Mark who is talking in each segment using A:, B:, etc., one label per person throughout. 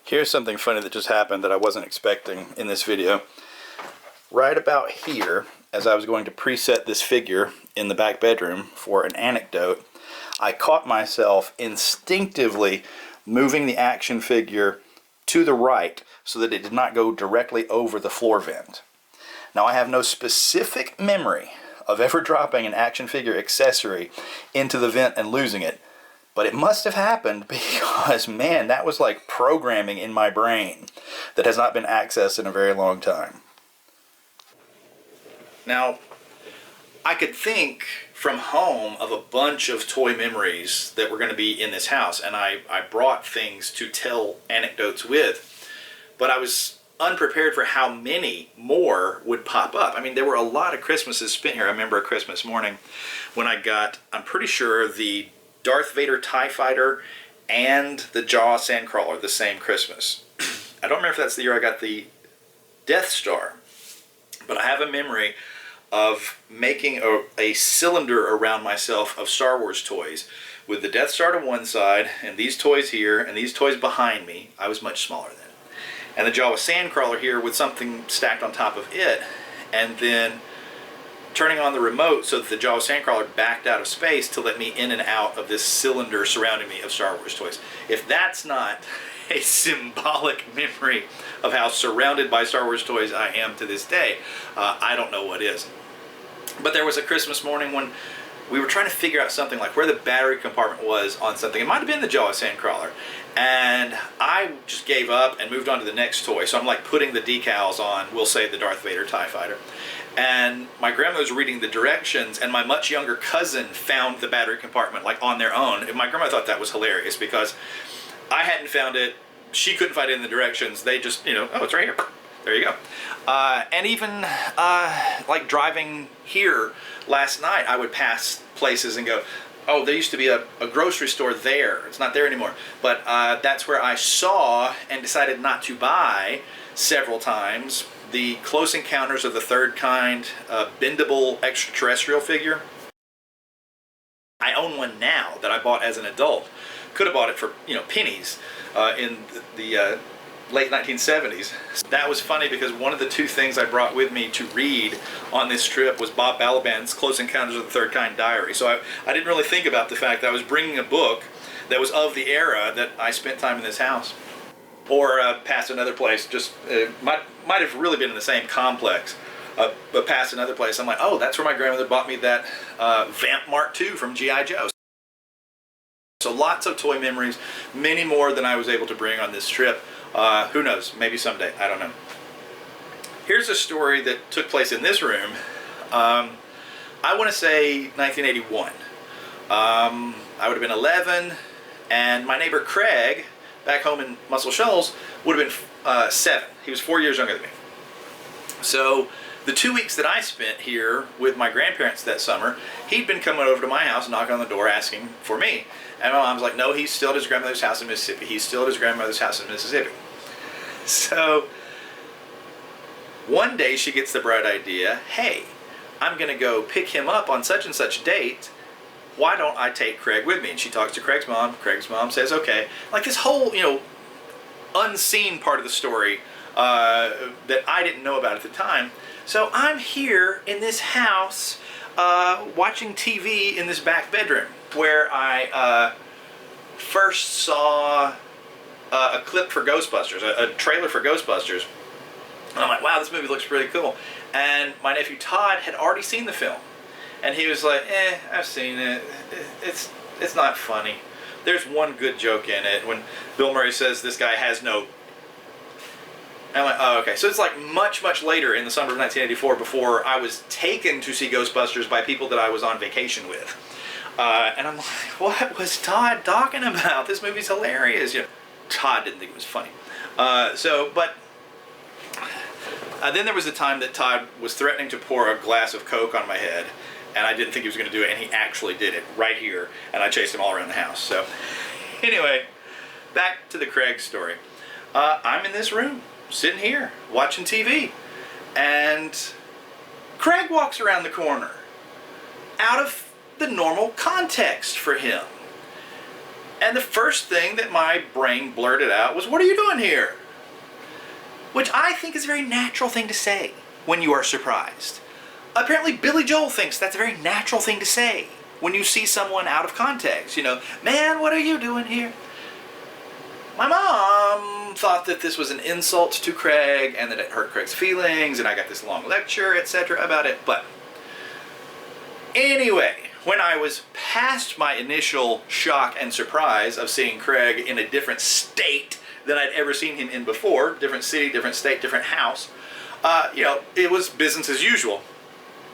A: Here's something funny that just happened that I wasn't expecting in this video. Right about here, as I was going to preset this figure in the back bedroom for an anecdote, I caught myself instinctively moving the action figure to the right so that it did not go directly over the floor vent. Now, I have no specific memory of ever dropping an action figure accessory into the vent and losing it, but it must have happened because, man, that was like programming in my brain that has not been accessed in a very long time. Now, I could think from home of a bunch of toy memories that were going to be in this house, and I brought things to tell anecdotes with, but I was unprepared for how many more would pop up. I mean, there were a lot of Christmases spent here. I remember a Christmas morning when I got, I'm pretty sure, the Darth Vader TIE Fighter and the Jaw Sandcrawler the same Christmas. I don't remember if that's the year I got the Death Star, but I have a memory of making a cylinder around myself of Star Wars toys with the Death Star to one side and these toys here and these toys behind me. I was much smaller then. And the Jawa Sandcrawler here with something stacked on top of it, and then turning on the remote so that the Jawa Sandcrawler backed out of space to let me in and out of this cylinder surrounding me of Star Wars toys. If that's not a symbolic memory of how surrounded by Star Wars toys I am to this day, I don't know what is. But there was a Christmas morning when we were trying to figure out something like where the battery compartment was on something. It might have been the Jawa Sandcrawler. And I just gave up and moved on to the next toy. So I'm like putting the decals on, we'll say the Darth Vader TIE Fighter. And my grandmother was reading the directions, and my much younger cousin found the battery compartment like on their own. And my grandma thought that was hilarious because I hadn't found it. She couldn't find it in the directions. They just, oh, it's right here. There you go. And even like driving here last night, I would pass places and go, oh, there used to be a grocery store there. It's not there anymore. But that's where I saw and decided not to buy several times the Close Encounters of the Third Kind bendable extraterrestrial figure. I own one now that I bought as an adult. Could have bought it for pennies in the late 1970s. That was funny because one of the two things I brought with me to read on this trip was Bob Balaban's Close Encounters of the Third Kind diary. So I didn't really think about the fact that I was bringing a book that was of the era that I spent time in this house. Or past another place, just might have really been in the same complex, but past another place, I'm like, oh, that's where my grandmother bought me that Vamp Mark II from G.I. Joe. So lots of toy memories, many more than I was able to bring on this trip. Who knows, maybe someday, I don't know. Here's a story that took place in this room. I want to say 1981. I would have been 11, and my neighbor Craig, back home in Muscle Shoals, would have been 7. He was 4 years younger than me. So the 2 weeks that I spent here with my grandparents that summer, he'd been coming over to my house, knocking on the door, asking for me. And my mom's like, no, he's still at his grandmother's house in Mississippi. He's still at his grandmother's house in Mississippi. So one day she gets the bright idea, hey, I'm going to go pick him up on such and such date. Why don't I take Craig with me? And she talks to Craig's mom. Craig's mom says, okay. Like this whole, unseen part of the story that I didn't know about at the time. So I'm here in this house watching TV in this back bedroom where I first saw a clip for Ghostbusters, a trailer for Ghostbusters. And I'm like, wow, this movie looks really cool. And my nephew Todd had already seen the film. And he was like, I've seen it. It's not funny. There's one good joke in it when Bill Murray says this guy has no... I'm like, oh, okay. So it's like much, much later in the summer of 1984 before I was taken to see Ghostbusters by people that I was on vacation with. And I'm like, what was Todd talking about? This movie's hilarious. Todd didn't think it was funny. Then there was a time that Todd was threatening to pour a glass of Coke on my head, and I didn't think he was going to do it, and he actually did it right here, and I chased him all around the house. So anyway, back to the Craig story. I'm in this room, sitting here, watching TV, and Craig walks around the corner out of the normal context for him. And the first thing that my brain blurted out was, "What are you doing here?" Which I think is a very natural thing to say when you are surprised. Apparently Billy Joel thinks that's a very natural thing to say when you see someone out of context. You know, "Man, what are you doing here?" My mom thought that this was an insult to Craig and that it hurt Craig's feelings, and I got this long lecture, etc. about it. But anyway, when I was past my initial shock and surprise of seeing Craig in a different state than I'd ever seen him in before, different city, different state, different house, you know, it was business as usual.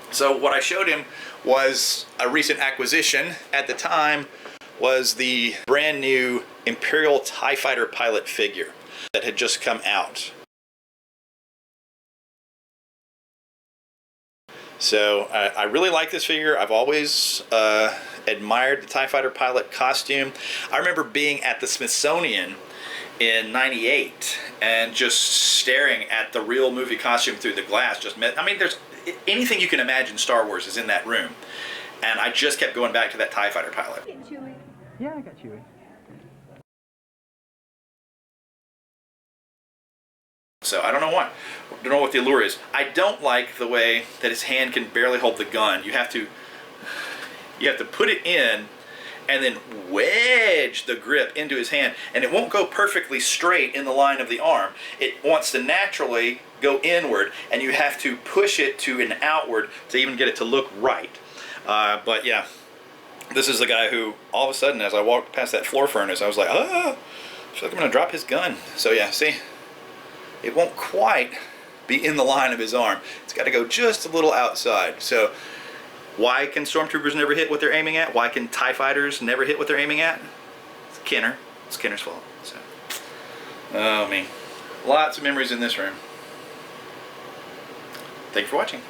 A: So what I showed him was a recent acquisition at the time, was the brand new Imperial TIE Fighter pilot figure that had just come out. So I really like this figure. I've always admired the TIE Fighter pilot costume. I remember being at the Smithsonian in '98 and just staring at the real movie costume through the glass. I mean, there's anything you can imagine Star Wars is in that room. And I just kept going back to that TIE Fighter pilot.
B: Yeah, I got Chewie.
A: So I don't know why. I don't know what the allure is. I don't like the way that his hand can barely hold the gun. You have to put it in and then wedge the grip into his hand, and it won't go perfectly straight in the line of the arm. It wants to naturally go inward, and you have to push it to an outward to even get it to look right. But yeah, this is the guy who, all of a sudden, as I walked past that floor furnace, I was like, I feel like I'm going to drop his gun. So yeah, see, it won't quite be in the line of his arm. It's got to go just a little outside. So why can Stormtroopers never hit what they're aiming at? Why can TIE Fighters never hit what they're aiming at? It's Kenner. It's Kenner's fault. So, oh, me. Lots of memories in this room. Thank you for watching.